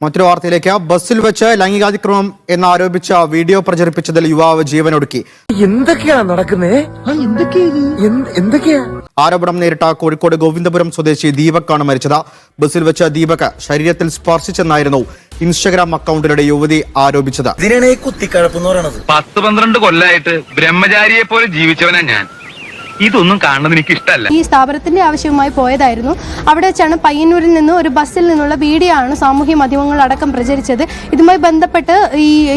മറ്റൊരു വാർത്തയിലേക്ക്. ബസ്സിൽ വെച്ച് ലൈംഗികാതിക്രമം എന്നാരോപിച്ച വീഡിയോ പ്രചരിപ്പിച്ചതിൽ യുവാവ് ജീവനൊടുക്കി. എന്തൊക്കെയാണ് നടക്കുന്നേ? ആരോപണം നേരിട്ട കോഴിക്കോട് ഗോവിന്ദപുരം സ്വദേശി ദീപക്കാണ് മരിച്ചത്. ബസ്സിൽ വെച്ച് ദീപക് ശരീരത്തിൽ സ്പർശിച്ചെന്നായിരുന്നു ഇൻസ്റ്റഗ്രാം അക്കൗണ്ടിലൂടെ യുവതി ആരോപിച്ചത്. 10-12 കൊല്ലമായിട്ട് ബ്രഹ്മചാരിയെ പോലെ ജീവിച്ചവനാ ഞാൻ. ഇതൊന്നും കാണുന്നത് എനിക്ക് ഇഷ്ടമല്ല. ഈ സ്ഥാപനത്തിന്റെ ആവശ്യവുമായി പോയതായിരുന്നു. അവിടെ വെച്ചാണ് പയ്യന്നൂരിൽ നിന്ന് ഒരു ബസ്സിൽ നിന്നുള്ള വീഡിയോ ആണ് സാമൂഹ്യ മാധ്യമങ്ങളടക്കം പ്രചരിച്ചത്. ഇതുമായി ബന്ധപ്പെട്ട്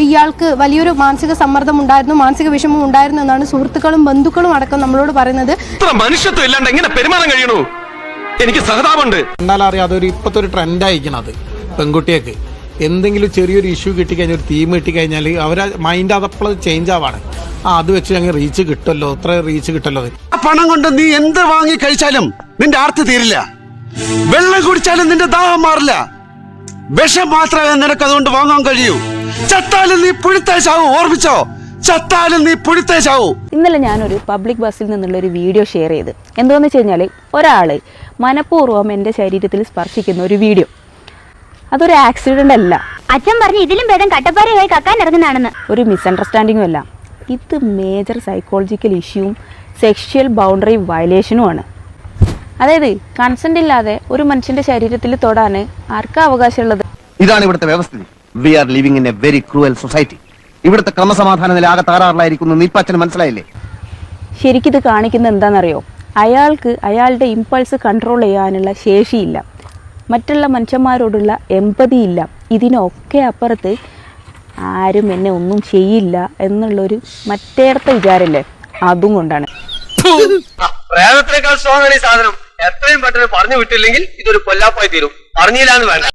ഇയാൾക്ക് വലിയൊരു മാനസിക സമ്മർദ്ദം ഉണ്ടായിരുന്നു, മാനസിക വിഷമം ഉണ്ടായിരുന്നു എന്നാണ് സുഹൃത്തുക്കളും ബന്ധുക്കളും അടക്കം നമ്മളോട് പറയുന്നത്. മനുഷ്യത്വം ഇല്ലാണ്ട് എങ്ങനെ പെരുമാറാൻ കഴിയണു? എനിക്ക് സഹതാപമുണ്ട്. എന്നാലറിയാം അതൊരു ഇപ്പത്തെ ഒരു ട്രെൻഡ് ആയിരിക്കണത്. പെൺകുട്ടിയൊക്കെ എന്തെങ്കിലും ചെറിയൊരു ഇഷ്യൂ കിട്ടിക്കഴിഞ്ഞാൽ, ഒരു തീം കിട്ടിക്കഴിഞ്ഞാൽ അവരെ മൈൻഡ് അതപ്പോൾ ചേഞ്ച് ആവാണ്. അത് വെച്ച് ഞങ്ങൾ റീച്ച് കിട്ടുമല്ലോ, ഇത്ര റീച്ച് കിട്ടല്ലോ. പണം കൊണ്ട് നീ എന്ത് വാങ്ങി കഴിച്ചാലും നിന്റെ ആർത്തി തീരില്ല. വെള്ളം കുടിച്ചാലും നിന്റെ ദാഹം മാറില്ല. വിഷം മാത്രമേ നിനക്ക് അതുകൊണ്ട് വാങ്ങാൻ കഴിയൂ. ചത്താലും നീ പുഴുത്തേച്ചാവൂ. ഓർമ്മിച്ചോ, ചത്താലും നീ പുഴുത്തേച്ചാവൂ. ഇന്നലെ ഞാനൊരു പബ്ലിക് ബസ്സിൽ നിന്നുള്ള ഒരു വീഡിയോ ഷെയർ ചെയ്ത്. എന്താണെന്ന് വെച്ച് കഴിഞ്ഞാൽ, ഒരാൾ മനഃപൂർവ്വം എൻ്റെ ശരീരത്തിൽ സ്പർശിക്കുന്ന ഒരു വീഡിയോ. അതൊരു ആക്സിഡന്റ് അല്ല. അച്ഛൻ പറഞ്ഞു ഇതിലും ഭേദം കട്ടപ്പാറയായി കക്കാൻ ഇറങ്ങുന്നതാണെന്ന്. ഒരു മിസ്അണ്ടർസ്റ്റാൻഡിങ്ങും അല്ല. ഇത് മേജർ സൈക്കോളജിക്കൽ ഇഷ്യൂവും സെക്ഷൽ ബൗണ്ടറി വയലേഷനുമാണ്. അതായത് കൺസെന്റ് ഇല്ലാതെ ഒരു മനുഷ്യന്റെ ശരീരത്തിൽ തൊടാൻ ആർക്കാ അവകാശമുള്ളത്? ഇതാണ് ഇവിടുത്തെ വ്യവസ്ഥിതി. We are living in a very cruel society. ഇവിടുത്തെ ക്രമസമാധാന നില ആകെ താറാറിലായിരിക്കുന്നു. നീപ്പച്ചന് മനസ്സിലായില്ലേ? ശരിക്കിത് കാണിക്കുന്നത് എന്താണെന്നറിയോ? അയാൾക്ക് അയാളുടെ ഇമ്പൾസ് കൺട്രോൾ ചെയ്യാനുള്ള ശേഷിയില്ല, മറ്റുള്ള മനുഷ്യന്മാരോടുള്ള എമ്പതി ഇല്ല. ഇതിനൊക്കെ അപ്പുറത്ത് ആരും എന്നെ ഒന്നും ചെയ്യില്ല എന്നുള്ളൊരു മറ്റേടത്തെ വിചാരമില്ലേ, അതും കൊണ്ടാണ്. പ്രേതത്തിനേക്കാൾ സ്ട്രോങ് ആണ് ഈ സാധനം. എത്രയും പെട്ടെന്ന് പറഞ്ഞു വിട്ടില്ലെങ്കിൽ ഇതൊരു കൊല്ലാപ്പായി തീരും. പറഞ്ഞില്ലാന്ന് വേണ്ട.